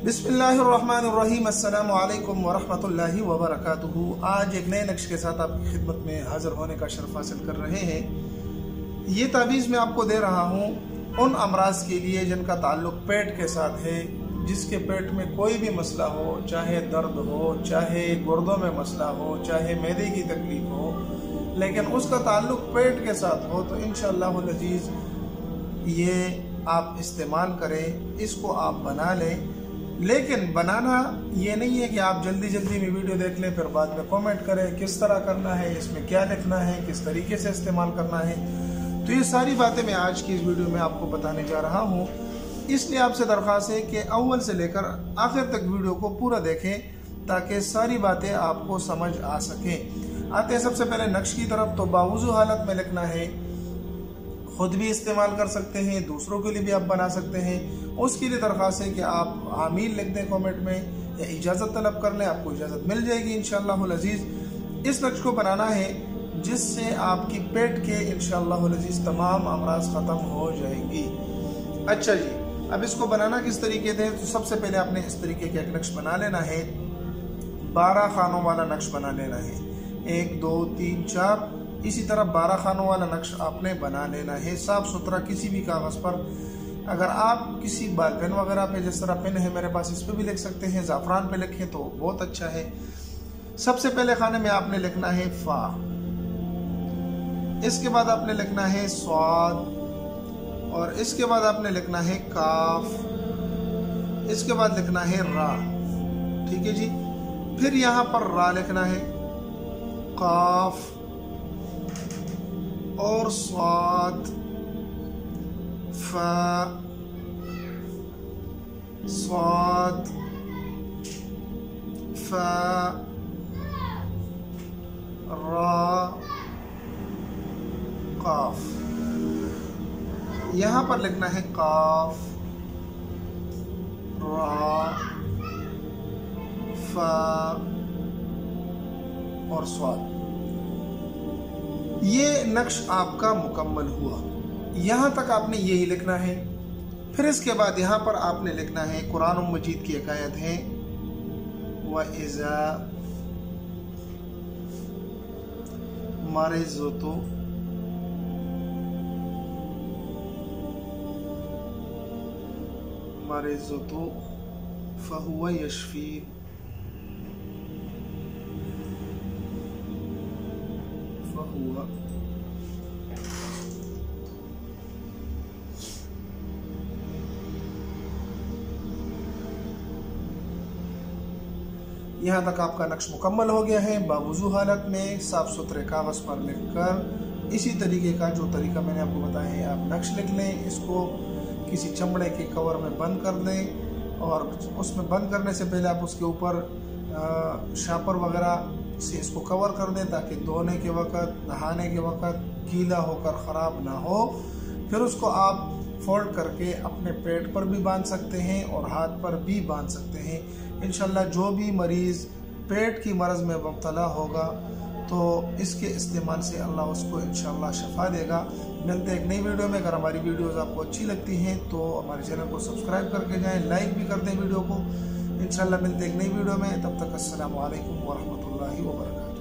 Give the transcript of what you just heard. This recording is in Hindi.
बिस्मिल्लाहिर्रहमानिर्रहीम, अस्सलामु अलैकुम वरहमतुल्लाहि वबरकातुहू। आज एक नए नक्श के साथ आपकी खिदमत में हाजिर होने का शर्फ हासिल कर रहे हैं। ये तावीज़ मैं आपको दे रहा हूँ उन अमराज के लिए जिनका ताल्लुक पेट के साथ है, जिसके पेट में कोई भी मसला हो, चाहे दर्द हो, चाहे गुर्दों में मसला हो, चाहे मैदे की तकलीफ हो, लेकिन उसका ताल्लुक पेट के साथ हो, तो इंशाअल्लाह अज़ीज़ ये आप इस्तेमाल करें, इसको आप बना लें। लेकिन बनाना ये नहीं है कि आप जल्दी जल्दी में वीडियो देख लें फिर बाद में कमेंट करें किस तरह करना है, इसमें क्या लिखना है, किस तरीके से इस्तेमाल करना है। तो ये सारी बातें मैं आज की इस वीडियो में आपको बताने जा रहा हूँ। इसलिए आपसे दरख्वास्त है कि अव्वल से लेकर आखिर तक वीडियो को पूरा देखें ताकि सारी बातें आपको समझ आ सकें। आते हैं सबसे पहले नक्श की तरफ। तो बावुज़ू हालत में लिखना है, खुद भी इस्तेमाल कर सकते हैं, दूसरों के लिए भी आप बना सकते हैं। उसके लिए दरख्वास्त है कि आप आमीन लिख दें कमेंट में या इजाज़त तलब कर लें, आपको इजाज़त मिल जाएगी इंशाअल्लाह अज़ीज़। इस नक्श को बनाना है जिससे आपकी पेट के इंशाअल्लाह अज़ीज़ तमाम अमराज ख़त्म हो जाएंगी। अच्छा जी, अब इसको बनाना किस तरीके से? तो सबसे पहले आपने इस तरीके का एक नक्श बना लेना है। 12 खानों वाला नक्श बना लेना है। 1 2 3 4 इसी तरह 12 खानों वाला नक्श आपने बना लेना है, साफ सुथरा किसी भी कागज़ पर। अगर आप किसी बाल पेन वगैरह पे, जिस तरह पेन है मेरे पास, इस पे भी लिख सकते हैं, ज़ाफ़रान पे लिखें तो बहुत अच्छा है। सबसे पहले खाने में आपने लिखना है फ़ा, इसके बाद आपने लिखना है स्वाद, और इसके बाद आपने लिखना है काफ, इसके बाद लिखना है रा। ठीक है जी। फिर यहाँ पर रा लिखना है, काफ और स्वाद, फा, स्वाद, फा, रा, काफ। यहाँ पर लिखना है काफ, रा, फा और स्वाद। ये नक्श आपका मुकम्मल हुआ। यहाँ तक आपने यही लिखना है। फिर इसके बाद यहाँ पर आपने लिखना है, कुरान मजीद की एक आयत है, व इज़ा मरिज़्तु फहुव यशफीन, फहुव। यहाँ तक आपका नक्श मुकम्मल हो गया है। बावुज़ू हालत में साफ सुथरे कागज़ पर लिखकर इसी तरीके का जो तरीका मैंने आपको बताया है आप नक्श लिख लें। इसको किसी चमड़े के कवर में बंद कर दें, और उसमें बंद करने से पहले आप उसके ऊपर शापर वगैरह से इसको कवर कर दें ताकि धोने के वक़्त, नहाने के वक़्त गीला होकर ख़राब ना हो। फिर उसको आप फोल्ड करके अपने पेट पर भी बांध सकते हैं और हाथ पर भी बांध सकते हैं। इंशाल्लाह जो भी मरीज़ पेट की मर्ज़ में मुब्तला होगा तो इसके इस्तेमाल से अल्लाह उसको इंशाल्लाह शफा देगा। मिलते हैं एक नई वीडियो में। अगर हमारी वीडियोज़ आपको अच्छी लगती हैं तो हमारे चैनल को सब्सक्राइब करके जाएं, लाइक भी कर दें वीडियो को। इंशाल्लाह मिलते हैं एक नई वीडियो में। तब तक अस्सलामु अलैकुम वरहमतुल्लाहि वबरकातुहू।